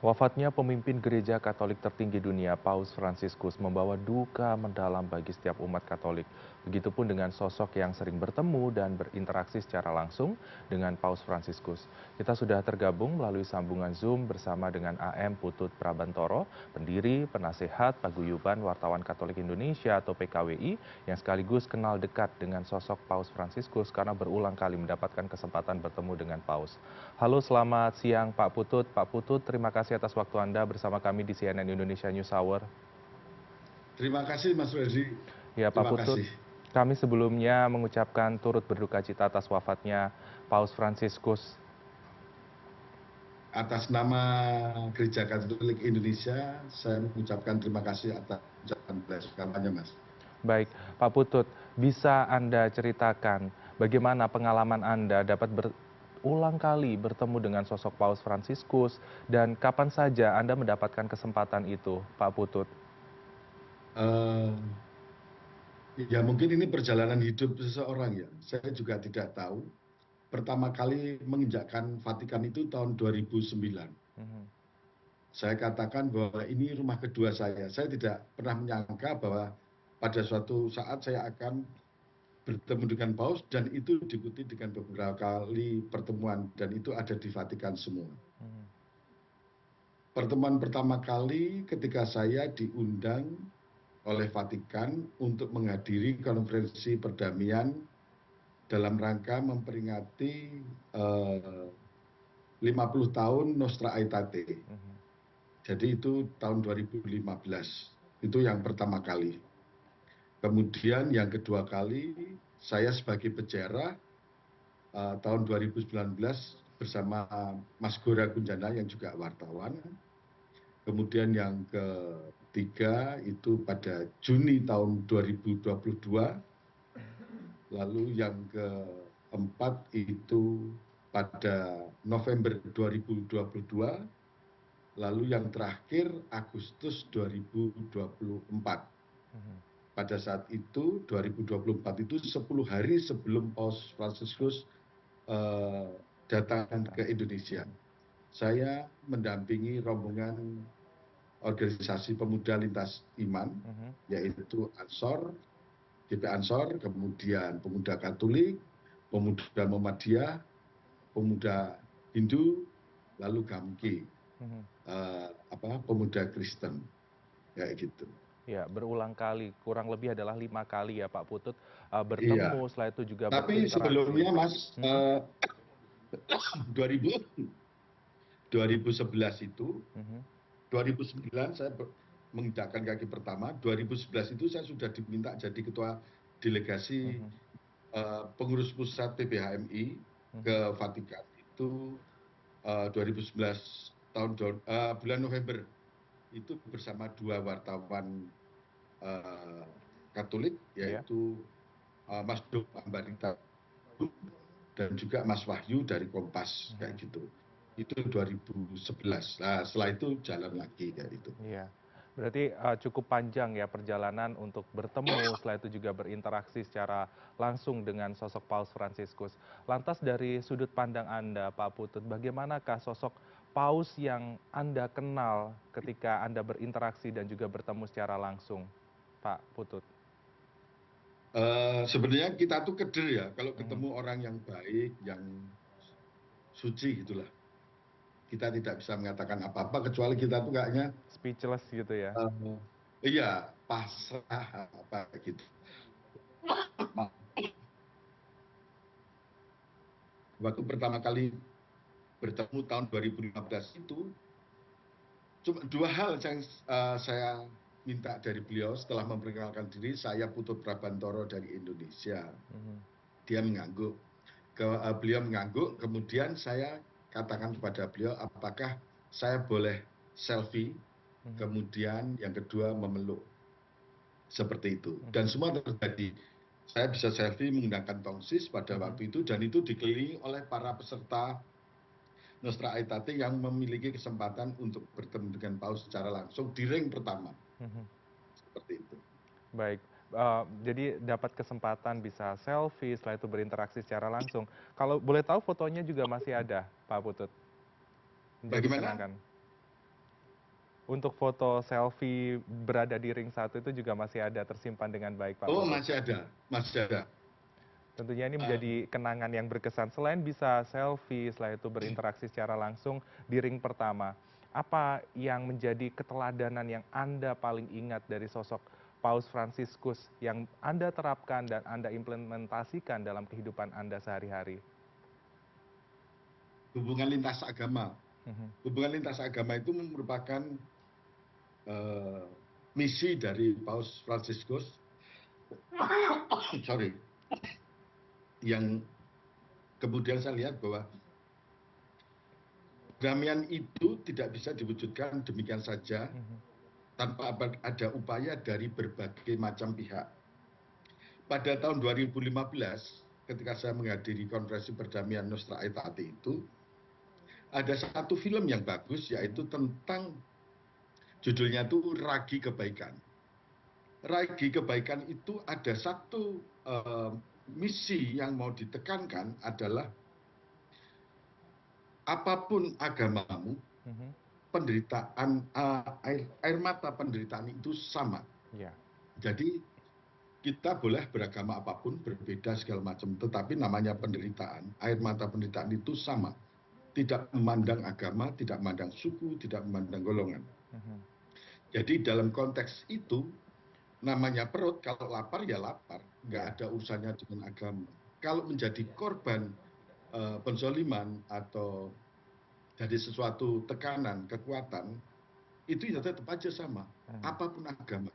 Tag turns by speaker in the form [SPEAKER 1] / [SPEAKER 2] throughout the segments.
[SPEAKER 1] Wafatnya pemimpin gereja Katolik tertinggi dunia, Paus Fransiskus, membawa duka mendalam bagi setiap umat Katolik. Begitupun dengan sosok yang sering bertemu dan berinteraksi secara langsung dengan Paus Fransiskus. Kita sudah tergabung melalui sambungan Zoom bersama dengan AM Putut Prabantoro, pendiri, penasehat, paguyuban wartawan Katolik Indonesia atau PKWI, yang sekaligus kenal dekat dengan sosok Paus Fransiskus karena berulang kali mendapatkan kesempatan bertemu dengan Paus. Halo, selamat siang Pak Putut. Pak Putut, terima kasih atas waktu Anda bersama kami di CNN Indonesia News Hour.
[SPEAKER 2] Terima kasih Mas Rezi.
[SPEAKER 1] Ya Pak
[SPEAKER 2] Terima
[SPEAKER 1] Putut,
[SPEAKER 2] kasih.
[SPEAKER 1] kami sebelumnya mengucapkan turut berduka cita atas wafatnya Paus Fransiskus.
[SPEAKER 2] Atas nama Gereja Katolik Indonesia, saya mengucapkan terima kasih atas ucapan kampanye, Mas.
[SPEAKER 1] Baik, Pak Putut, bisa Anda ceritakan bagaimana pengalaman Anda dapat berulang kali bertemu dengan sosok Paus Fransiskus dan kapan saja Anda mendapatkan kesempatan itu, Pak Putut?
[SPEAKER 2] Eh, ya mungkin ini perjalanan hidup seseorang ya. Saya juga tidak tahu. Pertama kali menginjakkan Vatikan itu tahun 2009.
[SPEAKER 1] Mhm.
[SPEAKER 2] Saya katakan bahwa ini rumah kedua saya. Saya tidak pernah menyangka bahwa pada suatu saat saya akan bertemu dengan Paus dan itu diikuti dengan beberapa kali pertemuan dan itu ada di Vatikan semua.
[SPEAKER 1] Mhm.
[SPEAKER 2] Pertemuan pertama kali ketika saya diundang oleh Vatikan untuk menghadiri konferensi perdamaian dalam rangka memperingati 50 tahun Nostra Aetate.
[SPEAKER 1] Mhm.
[SPEAKER 2] Jadi itu tahun 2015. Itu yang pertama kali. Kemudian yang kedua kali saya sebagai pejarah tahun 2019 bersama Mas Gora Gunjana yang juga wartawan. Kemudian yang ketiga itu pada Juni tahun 2022. Lalu yang keempat itu pada November 2022. Lalu yang terakhir Agustus 2024.
[SPEAKER 1] Mhm.
[SPEAKER 2] Pada saat itu 2024 itu 10 hari sebelum Paus Fransiskus datang ke Indonesia. Saya mendampingi rombongan organisasi pemuda lintas iman,
[SPEAKER 1] Mhm.
[SPEAKER 2] yaitu Ansor, GP Ansor, kemudian pemuda Katolik, pemuda Muhammadiyah, pemuda Hindu, lalu Gamki,
[SPEAKER 1] Mhm.
[SPEAKER 2] pemuda Kristen, kayak gitu.
[SPEAKER 1] Ya, berulang kali, kurang lebih adalah 5 kali ya Pak Putut
[SPEAKER 2] Iya,
[SPEAKER 1] bertemu, setelah itu juga
[SPEAKER 2] tapi
[SPEAKER 1] berinteraksi.
[SPEAKER 2] sebelumnya Mas,
[SPEAKER 1] Mhm.
[SPEAKER 2] 2000, 2011 itu,
[SPEAKER 1] Mhm.
[SPEAKER 2] 2009 saya menginjakkan kaki pertama, 2011 itu saya sudah diminta jadi ketua delegasi
[SPEAKER 1] Mhm.
[SPEAKER 2] pengurus pusat PPHMI ke
[SPEAKER 1] Mhm.
[SPEAKER 2] Vatikan itu 2011 bulan November itu bersama dua wartawan Katolik
[SPEAKER 1] Ya.
[SPEAKER 2] yaitu Mas Dok Ambarita dan juga Mas Wahyu dari Kompas kayak
[SPEAKER 1] Mhm.
[SPEAKER 2] gitu. Itu 2011. Nah, setelah itu jalan lagi kayak itu.
[SPEAKER 1] Iya. Berarti cukup panjang ya perjalanan untuk bertemu, setelah itu juga berinteraksi secara langsung dengan sosok Paus Fransiskus. Lantas dari sudut pandang Anda, Pak Putut, bagaimanakah sosok Paus yang Anda kenal ketika Anda berinteraksi dan juga bertemu secara langsung, Pak Putut?
[SPEAKER 2] Sebenarnya kita tuh keder ya kalau
[SPEAKER 1] Mhm.
[SPEAKER 2] ketemu orang yang baik, yang suci gitulah. Kita tidak bisa mengatakan apa-apa kecuali kita tuh kayaknya
[SPEAKER 1] Speechless gitu ya?
[SPEAKER 2] iya pasrah apa gitu. Waktu pertama kali bertemu tahun 2015 itu cuma dua hal yang saya minta dari beliau setelah memperkenalkan diri. Saya Putut Prabantoro dari Indonesia.
[SPEAKER 1] Mhm.
[SPEAKER 2] Dia mengangguk. Beliau mengangguk, kemudian saya katakan kepada beliau apakah saya boleh selfie,
[SPEAKER 1] Mhm.
[SPEAKER 2] kemudian yang kedua memeluk. Seperti itu. Dan
[SPEAKER 1] Mhm.
[SPEAKER 2] semua terjadi. Saya bisa selfie menggunakan tongsis pada
[SPEAKER 1] Mhm.
[SPEAKER 2] waktu itu dan itu dikelilingi oleh para peserta Nostra Aetate yang memiliki kesempatan untuk bertemu dengan Paus secara langsung di ring pertama.
[SPEAKER 1] Mhm.
[SPEAKER 2] Seperti itu.
[SPEAKER 1] Baik, jadi dapat kesempatan bisa selfie, setelah itu berinteraksi secara langsung. Kalau boleh tahu fotonya juga masih ada, Pak Putut? Bisa
[SPEAKER 2] Bagaimana?
[SPEAKER 1] dikenangkan. Untuk foto selfie berada di ring 1 itu juga masih ada tersimpan dengan baik, Pak
[SPEAKER 2] Oh,
[SPEAKER 1] Putut.
[SPEAKER 2] masih ada, masih ada.
[SPEAKER 1] Tentunya ini
[SPEAKER 2] Eh,
[SPEAKER 1] menjadi kenangan yang berkesan. Selain bisa selfie, setelah itu berinteraksi secara langsung di ring pertama. Apa yang menjadi keteladanan yang Anda paling ingat dari sosok Paus Fransiskus yang Anda terapkan dan Anda implementasikan dalam kehidupan Anda sehari-hari?
[SPEAKER 2] hubungan lintas agama.
[SPEAKER 1] Mhm.
[SPEAKER 2] Hubungan lintas agama itu merupakan eh, misi dari Paus Fransiskus, sorry, yang kemudian saya lihat bahwa perdamaian itu tidak bisa diwujudkan demikian saja
[SPEAKER 1] Mhm.
[SPEAKER 2] tanpa ada upaya dari berbagai macam pihak. Pada tahun 2015, ketika saya menghadiri konferensi perdamaian Nostra Aetate itu, ada satu film yang bagus,
[SPEAKER 1] Mhm.
[SPEAKER 2] yaitu tentang judulnya itu Ragi Kebaikan. Ragi Kebaikan itu ada satu misi yang mau ditekankan adalah apapun agamamu,
[SPEAKER 1] Mhm.
[SPEAKER 2] penderitaan air mata penderitaan itu sama.
[SPEAKER 1] Ya.
[SPEAKER 2] Jadi kita boleh beragama apapun, berbeda segala macam, tetapi namanya penderitaan, air mata penderitaan itu sama. Tidak memandang agama, tidak memandang suku, tidak memandang golongan.
[SPEAKER 1] Mhm.
[SPEAKER 2] Jadi dalam konteks itu, namanya perut, kalau lapar ya lapar, nggak
[SPEAKER 1] Ya.
[SPEAKER 2] ada urusannya dengan agama. Kalau menjadi korban penzoliman atau dari sesuatu tekanan, kekuatan, itu ya tetap aja sama,
[SPEAKER 1] Mhm.
[SPEAKER 2] apapun agama.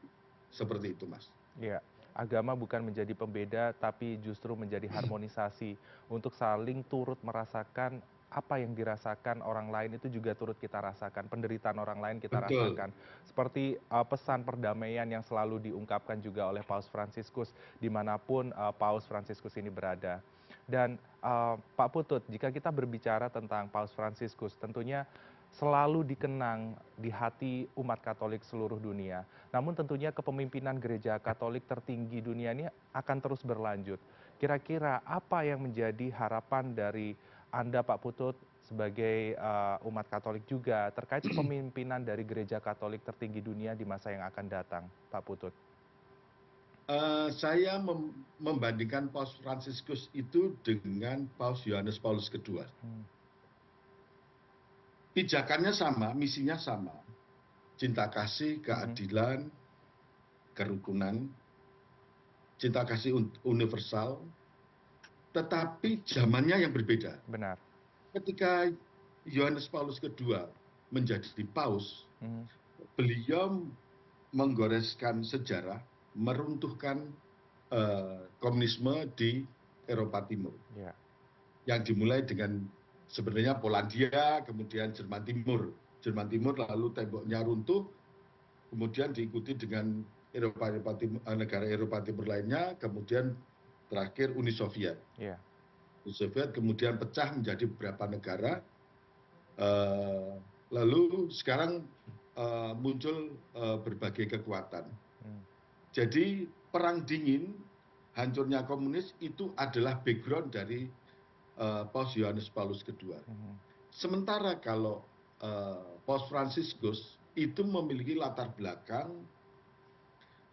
[SPEAKER 2] Seperti itu, Mas.
[SPEAKER 1] Ya, agama bukan menjadi pembeda, tapi justru menjadi harmonisasi untuk saling turut merasakan apa yang dirasakan orang lain itu juga turut kita rasakan, penderitaan orang lain kita
[SPEAKER 2] Betul.
[SPEAKER 1] rasakan. Seperti pesan perdamaian yang selalu diungkapkan juga oleh Paus Fransiskus dimanapun Paus Fransiskus ini berada. Dan Pak Putut, jika kita berbicara tentang Paus Fransiskus, tentunya selalu dikenang di hati umat Katolik seluruh dunia. Namun tentunya kepemimpinan gereja Katolik tertinggi dunia ini akan terus berlanjut. Kira-kira apa yang menjadi harapan dari Anda, Pak Putut, sebagai umat Katolik juga terkait kepemimpinan dari gereja Katolik tertinggi dunia di masa yang akan datang, Pak Putut?
[SPEAKER 2] Saya membandingkan Paus Fransiskus itu dengan Paus Yohanes Paulus II.
[SPEAKER 1] Hmm.
[SPEAKER 2] Pijakannya sama, misinya sama. Cinta kasih,
[SPEAKER 1] Mhm.
[SPEAKER 2] keadilan, kerukunan, cinta kasih universal, tetapi zamannya yang berbeda.
[SPEAKER 1] Benar.
[SPEAKER 2] Ketika Yohanes Paulus II menjadi paus,
[SPEAKER 1] Mhm.
[SPEAKER 2] beliau menggoreskan sejarah, meruntuhkan komunisme di Eropa Timur.
[SPEAKER 1] Ya.
[SPEAKER 2] Yang dimulai dengan sebenarnya Polandia, kemudian Jerman Timur. Jerman Timur lalu temboknya runtuh, kemudian diikuti dengan negara Eropa Timur lainnya, kemudian terakhir Uni Soviet.
[SPEAKER 1] Ya.
[SPEAKER 2] Uni Soviet kemudian pecah menjadi beberapa negara, eh, lalu sekarang muncul berbagai kekuatan.
[SPEAKER 1] Hmm.
[SPEAKER 2] Jadi perang dingin, hancurnya komunis itu adalah background dari Paus Yohanes Paulus II.
[SPEAKER 1] Mhm.
[SPEAKER 2] Sementara kalau Paus Fransiskus itu memiliki latar belakang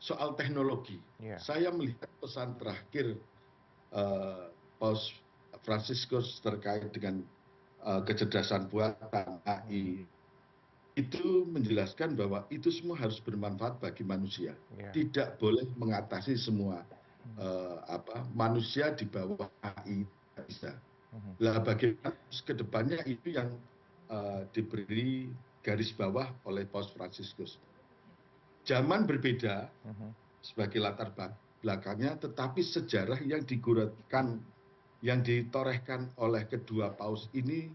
[SPEAKER 2] soal teknologi.
[SPEAKER 1] Ya.
[SPEAKER 2] Saya melihat pesan terakhir Paus Fransiskus terkait dengan kecerdasan buatan
[SPEAKER 1] Mhm.
[SPEAKER 2] AI itu menjelaskan bahwa itu semua harus bermanfaat bagi manusia.
[SPEAKER 1] Ya.
[SPEAKER 2] Tidak boleh mengatasi semua
[SPEAKER 1] Mhm.
[SPEAKER 2] manusia di bawah AI, tidak bisa.
[SPEAKER 1] Mhm.
[SPEAKER 2] Lah bagaimana ke depannya itu yang diberi garis bawah oleh Paus Fransiskus. Zaman berbeda
[SPEAKER 1] Mhm.
[SPEAKER 2] sebagai latar belakangnya, tetapi sejarah yang diguratkan, yang ditorehkan oleh kedua paus ini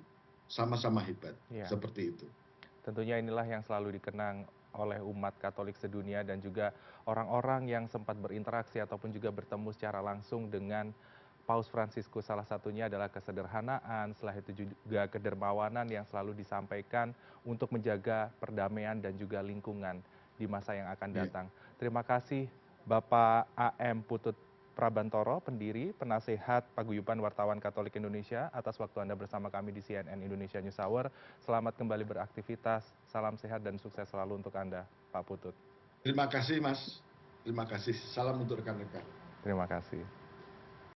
[SPEAKER 2] sama-sama hebat.
[SPEAKER 1] Ya.
[SPEAKER 2] Seperti itu.
[SPEAKER 1] Tentunya inilah yang selalu dikenang oleh umat Katolik sedunia dan juga orang-orang yang sempat berinteraksi ataupun juga bertemu secara langsung dengan Paus Fransiskus. Salah satunya adalah kesederhanaan, setelah itu juga kedermawanan yang selalu disampaikan untuk menjaga perdamaian dan juga lingkungan di masa yang akan
[SPEAKER 2] Ya.
[SPEAKER 1] datang. Terima kasih Bapak AM Putut Prabantoro, pendiri, penasehat Paguyuban Wartawan Katolik Indonesia, atas waktu Anda bersama kami di CNN Indonesia News Hour. Selamat kembali beraktivitas, salam sehat dan sukses selalu untuk Anda, Pak Putut.
[SPEAKER 2] Terima kasih, Mas. Terima kasih. Salam untuk rekan-rekan.
[SPEAKER 1] Terima kasih.